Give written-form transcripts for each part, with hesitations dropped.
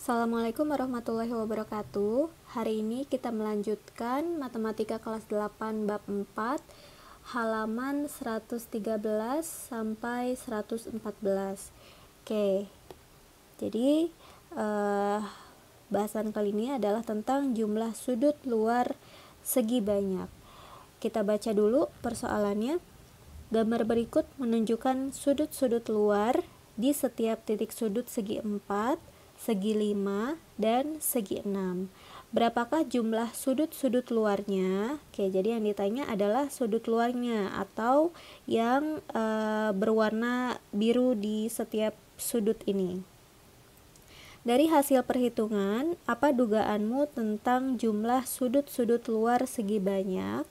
Assalamualaikum warahmatullahi wabarakatuh. Hari ini kita melanjutkan Matematika kelas 8 bab 4 halaman 113 sampai 114. Oke. Jadi bahasan kali ini adalah tentang jumlah sudut luar segi banyak. Kita baca dulu persoalannya. Gambar berikut menunjukkan sudut-sudut luar di setiap titik sudut segi 4, segi 5, dan segi 6. Berapakah jumlah sudut-sudut luarnya? Oke, jadi yang ditanya adalah sudut luarnya atau yang berwarna biru di setiap sudut ini. Dari hasil perhitungan, apa dugaanmu tentang jumlah sudut-sudut luar segi banyak?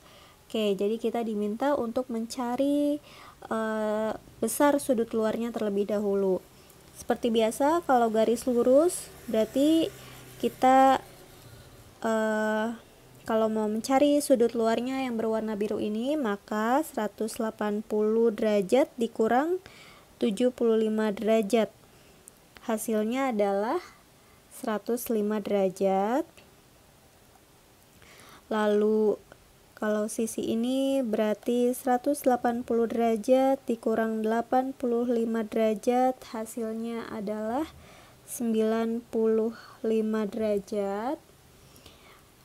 Oke, jadi kita diminta untuk mencari besar sudut luarnya terlebih dahulu. Seperti biasa, kalau garis lurus berarti kita kalau mau mencari sudut luarnya yang berwarna biru ini, maka 180 derajat dikurang 75 derajat. Hasilnya adalah 105 derajat. Lalu kalau sisi ini berarti 180 derajat dikurang 85 derajat, hasilnya adalah 95 derajat.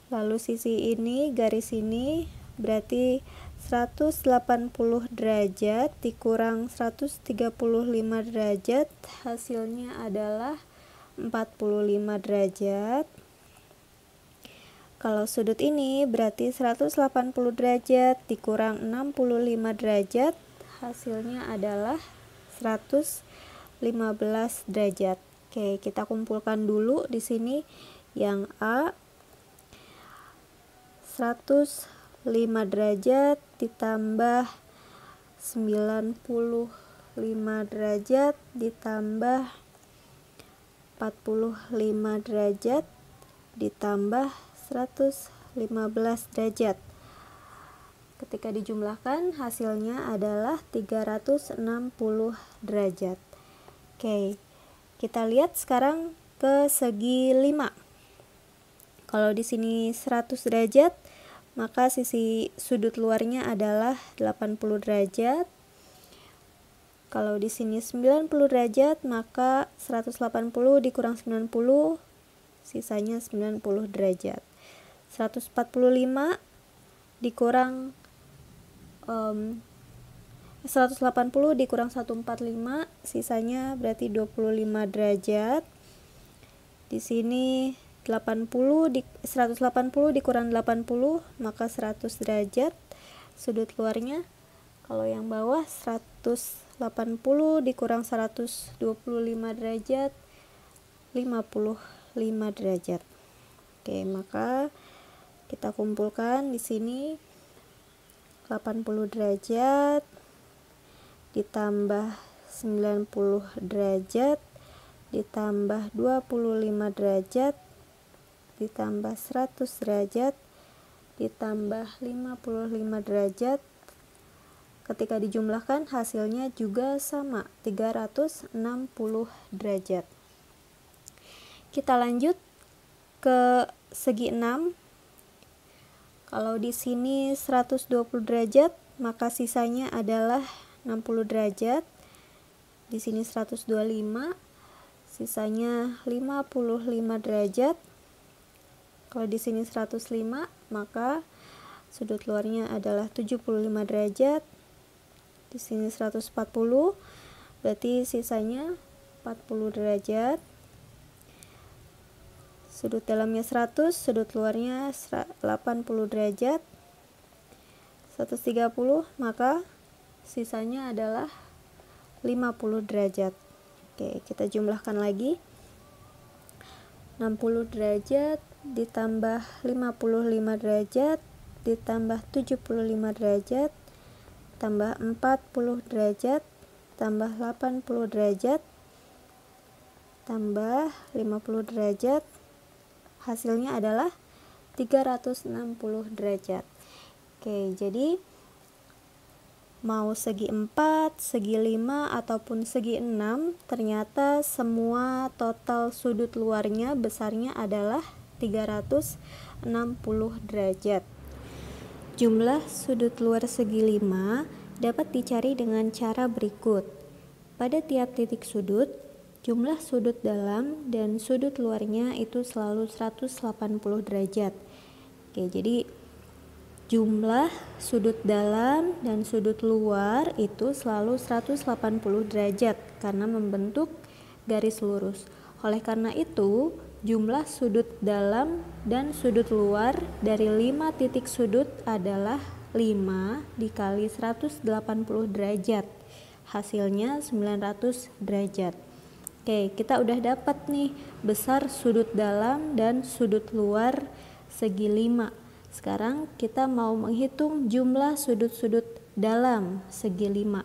Lalu sisi ini, garis ini berarti 180 derajat dikurang 135 derajat, hasilnya adalah 45 derajat. Kalau sudut ini berarti 180 derajat dikurang 65 derajat, hasilnya adalah 115 derajat. Oke, kita kumpulkan dulu di sini yang A 105 derajat ditambah 95 derajat ditambah 45 derajat ditambah 115 derajat. Ketika dijumlahkan hasilnya adalah 360 derajat. Oke, kita lihat sekarang ke segi 5. Kalau di sini 100 derajat, maka sisi sudut luarnya adalah 80 derajat. Kalau di sini 90 derajat, maka 180 dikurang 90, sisanya 90 derajat. 145 dikurang 180 dikurang 145, sisanya berarti 25 derajat. Di sini 180 dikurang 80, maka 100 derajat sudut luarnya. Kalau yang bawah 180 dikurang 125 derajat, 55 derajat. Oke, maka kita kumpulkan di sini 80 derajat ditambah 90 derajat ditambah 25 derajat ditambah 100 derajat ditambah 55 derajat. Ketika dijumlahkan hasilnya juga sama, 360 derajat. Kita lanjut ke segi 6. Kalau di sini 120 derajat, maka sisanya adalah 60 derajat. Di sini 125, sisanya 55 derajat. Kalau di sini 105, maka sudut luarnya adalah 75 derajat. Di sini 140, berarti sisanya 40 derajat. Sudut dalamnya 100, sudut luarnya 80 derajat. 130, maka sisanya adalah 50 derajat. Oke, kita jumlahkan lagi. 60 derajat ditambah 55 derajat ditambah 75 derajat tambah 40 derajat tambah 80 derajat tambah 50 derajat, hasilnya adalah 360 derajat. Oke, jadi mau segi 4, segi 5, ataupun segi 6, ternyata semua total sudut luarnya besarnya adalah 360 derajat. Jumlah sudut luar segi 5 dapat dicari dengan cara berikut. Pada tiap titik sudut, jumlah sudut dalam dan sudut luarnya itu selalu 180 derajat. Oke, jadi jumlah sudut dalam dan sudut luar itu selalu 180 derajat karena membentuk garis lurus. Oleh karena itu, jumlah sudut dalam dan sudut luar dari 5 titik sudut adalah 5 dikali 180 derajat. Hasilnya 900 derajat. Oke, kita udah dapat nih besar sudut dalam dan sudut luar segi 5. Sekarang kita mau menghitung jumlah sudut-sudut dalam segi 5.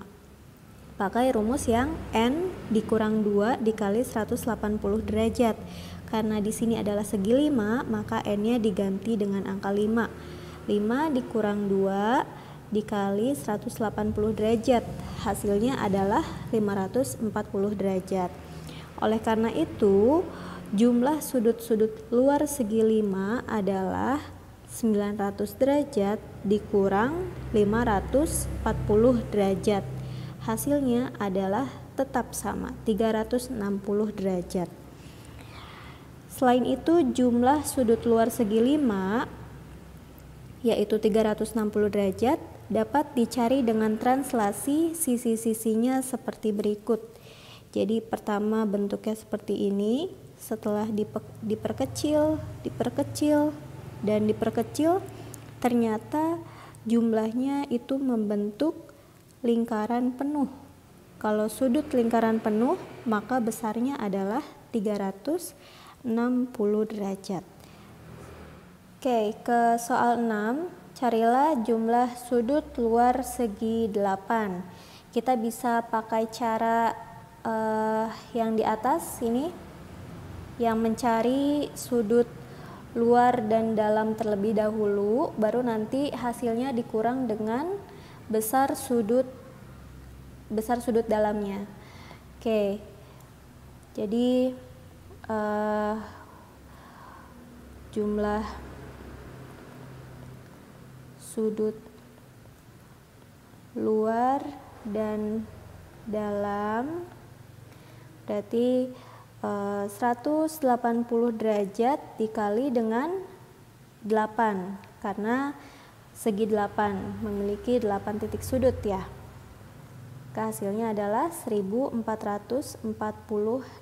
Pakai rumus yang N dikurang 2 dikali 180 derajat. Karena di sini adalah segi 5, maka N-nya diganti dengan angka 5. 5 dikurang 2 dikali 180 derajat. Hasilnya adalah 540 derajat. Oleh karena itu, jumlah sudut-sudut luar segi 5 adalah 900 derajat dikurang 540 derajat. Hasilnya adalah tetap sama, 360 derajat. Selain itu, jumlah sudut luar segi 5 yaitu 360 derajat dapat dicari dengan translasi sisi-sisinya seperti berikut. Jadi pertama bentuknya seperti ini, setelah diperkecil, dan diperkecil, ternyata jumlahnya itu membentuk lingkaran penuh. Kalau sudut lingkaran penuh, maka besarnya adalah 360 derajat. Oke, ke soal 6, carilah jumlah sudut luar segi 8. Kita bisa pakai cara yang di atas ini, yang mencari sudut luar dan dalam terlebih dahulu, baru nanti hasilnya dikurang dengan besar sudut dalamnya. Oke, jadi jumlah sudut luar dan dalam berarti 180 derajat dikali dengan 8, karena segi 8 memiliki 8 titik sudut ya. Hasilnya adalah 1440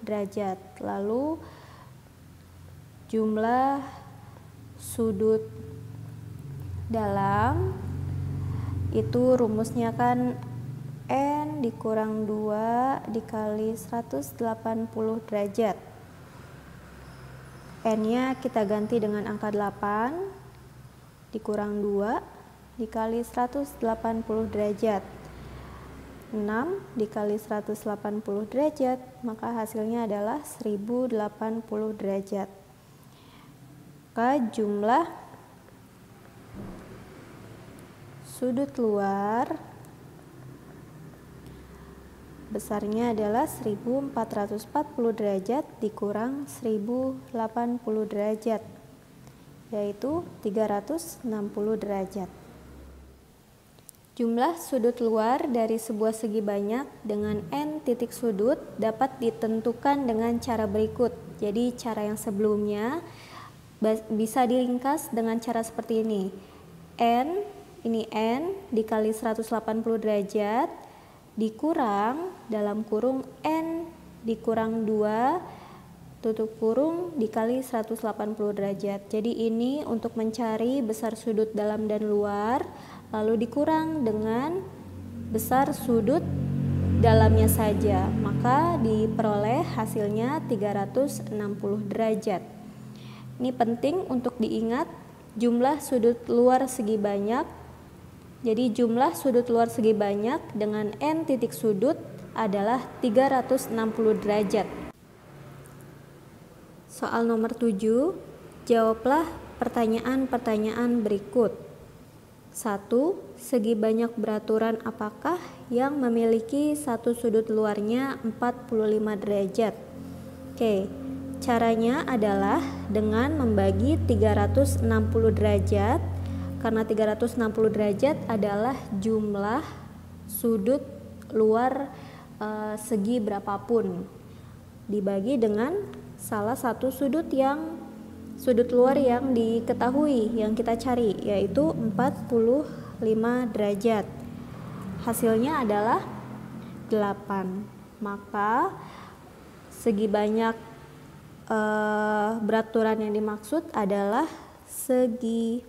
derajat. Lalu jumlah sudut dalam itu rumusnya kan N dikurang 2 dikali 180 derajat. N-nya kita ganti dengan angka 8 dikurang 2 dikali 180 derajat. 6 dikali 180 derajat, maka hasilnya adalah 1080 derajat. Maka jumlah sudut luar besarnya adalah 1440 derajat dikurang 1080 derajat, yaitu 360 derajat. Jumlah sudut luar dari sebuah segi banyak dengan N titik sudut dapat ditentukan dengan cara berikut. Jadi cara yang sebelumnya bisa diringkas dengan cara seperti ini. Ini N dikali 180 derajat dikurang dalam kurung N dikurang 2 tutup kurung dikali 180 derajat. Jadi ini untuk mencari besar sudut dalam dan luar, lalu dikurang dengan besar sudut dalamnya saja, maka diperoleh hasilnya 360 derajat. Ini penting untuk diingat, jumlah sudut luar segi banyak. Jadi jumlah sudut luar segi banyak dengan N titik sudut adalah 360 derajat. Soal nomor 7, jawablah pertanyaan-pertanyaan berikut. 1. Segi banyak beraturan apakah yang memiliki satu sudut luarnya 45 derajat? Oke, caranya adalah dengan membagi 360 derajat, karena 360 derajat adalah jumlah sudut luar segi berapapun, dibagi dengan salah satu sudut luar yang diketahui, yang kita cari, yaitu 45 derajat. Hasilnya adalah 8. Maka segi banyak beraturan yang dimaksud adalah segi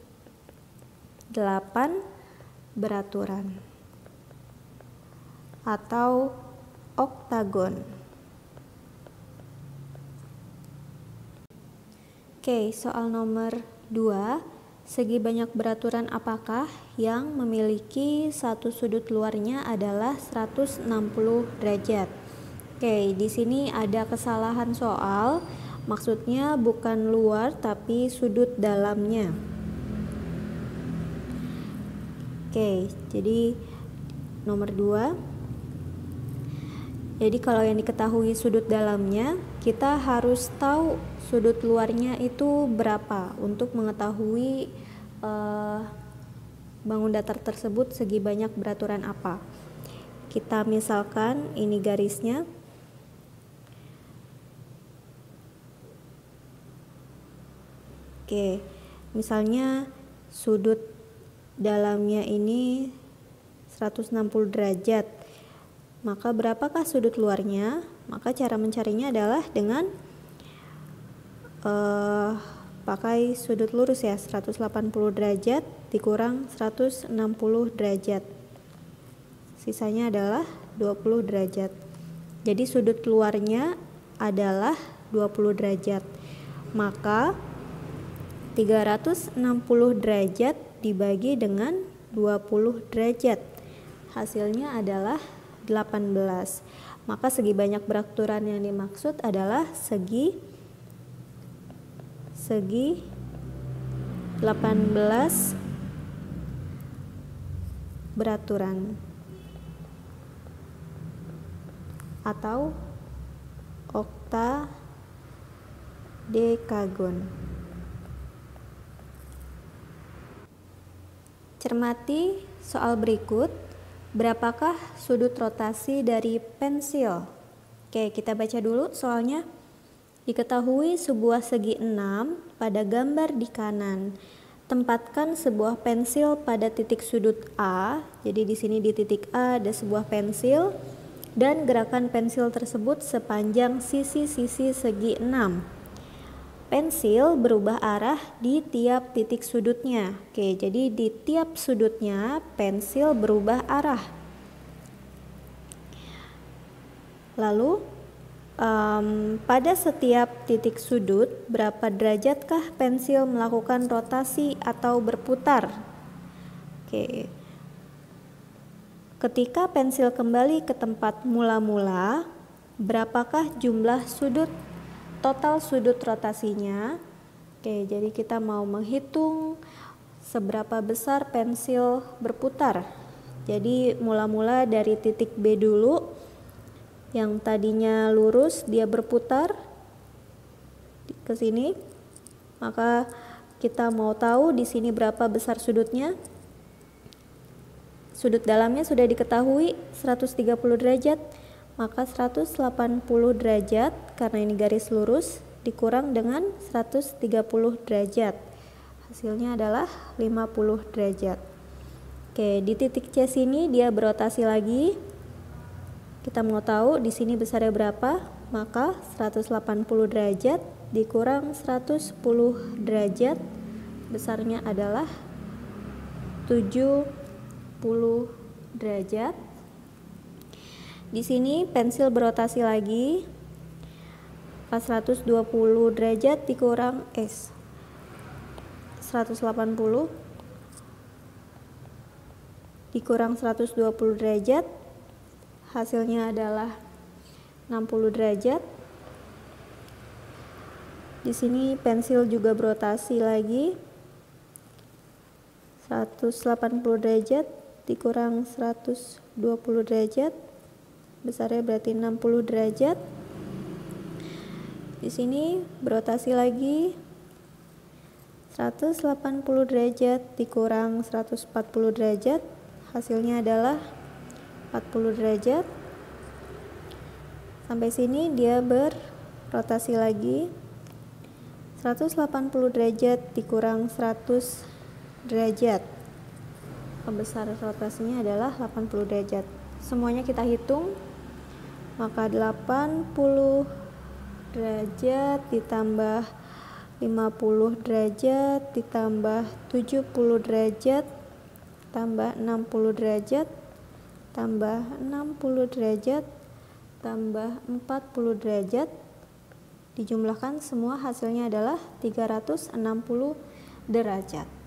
8 beraturan atau oktagon. Oke, soal nomor 2. Segi banyak beraturan apakah yang memiliki satu sudut luarnya adalah 160 derajat? Oke, di sini ada kesalahan soal. Maksudnya bukan luar tapi sudut dalamnya. Oke, jadi nomor 2. Jadi kalau yang diketahui sudut dalamnya, kita harus tahu sudut luarnya itu berapa untuk mengetahui bangun datar tersebut segi banyak beraturan apa. Kita misalkan ini garisnya. Oke, misalnya sudut dalamnya ini 160 derajat. Maka berapakah sudut luarnya? Maka cara mencarinya adalah dengan pakai sudut lurus ya, 180 derajat dikurang 160 derajat. Sisanya adalah 20 derajat. Jadi sudut luarnya adalah 20 derajat. Maka 360 derajat dibagi dengan 20 derajat. Hasilnya adalah 18. Maka segi banyak beraturan yang dimaksud adalah segi 18 beraturan atau oktadekagon. Cermati soal berikut. Berapakah sudut rotasi dari pensil? Oke, kita baca dulu soalnya. Diketahui sebuah segi 6 pada gambar di kanan. Tempatkan sebuah pensil pada titik sudut A. Jadi di sini di titik A ada sebuah pensil dan gerakan pensil tersebut sepanjang sisi-sisi segi 6. Pensil berubah arah di tiap titik sudutnya. Oke, jadi di tiap sudutnya pensil berubah arah. Lalu pada setiap titik sudut berapa derajatkah pensil melakukan rotasi atau berputar? Oke. Ketika pensil kembali ke tempat mula-mula, berapakah jumlah total sudut rotasinya? Oke, jadi kita mau menghitung seberapa besar pensil berputar. Jadi mula-mula dari titik B dulu, yang tadinya lurus dia berputar ke sini. Maka kita mau tahu di sini berapa besar sudutnya. Sudut dalamnya sudah diketahui 130 derajat. Maka 180 derajat karena ini garis lurus dikurang dengan 130 derajat. Hasilnya adalah 50 derajat. Oke, di titik C sini dia berotasi lagi. Kita mau tahu di sini besarnya berapa, maka 180 derajat dikurang 110 derajat, besarnya adalah 70 derajat. Di sini pensil berotasi lagi, 120 derajat dikurang 180 dikurang 120 derajat. Hasilnya adalah 60 derajat. Di sini pensil juga berotasi lagi 180 derajat dikurang 120 derajat, besarnya berarti 60 derajat. Di sini berotasi lagi, 180 derajat dikurang 140 derajat, hasilnya adalah 40 derajat. Sampai sini dia berotasi lagi, 180 derajat dikurang 100 derajat, pembesar rotasinya adalah 80 derajat. Semuanya kita hitung, maka 80 derajat ditambah 50 derajat ditambah 70 derajat tambah 60 derajat tambah 60 derajat tambah 40 derajat, dijumlahkan semua hasilnya adalah 360 derajat.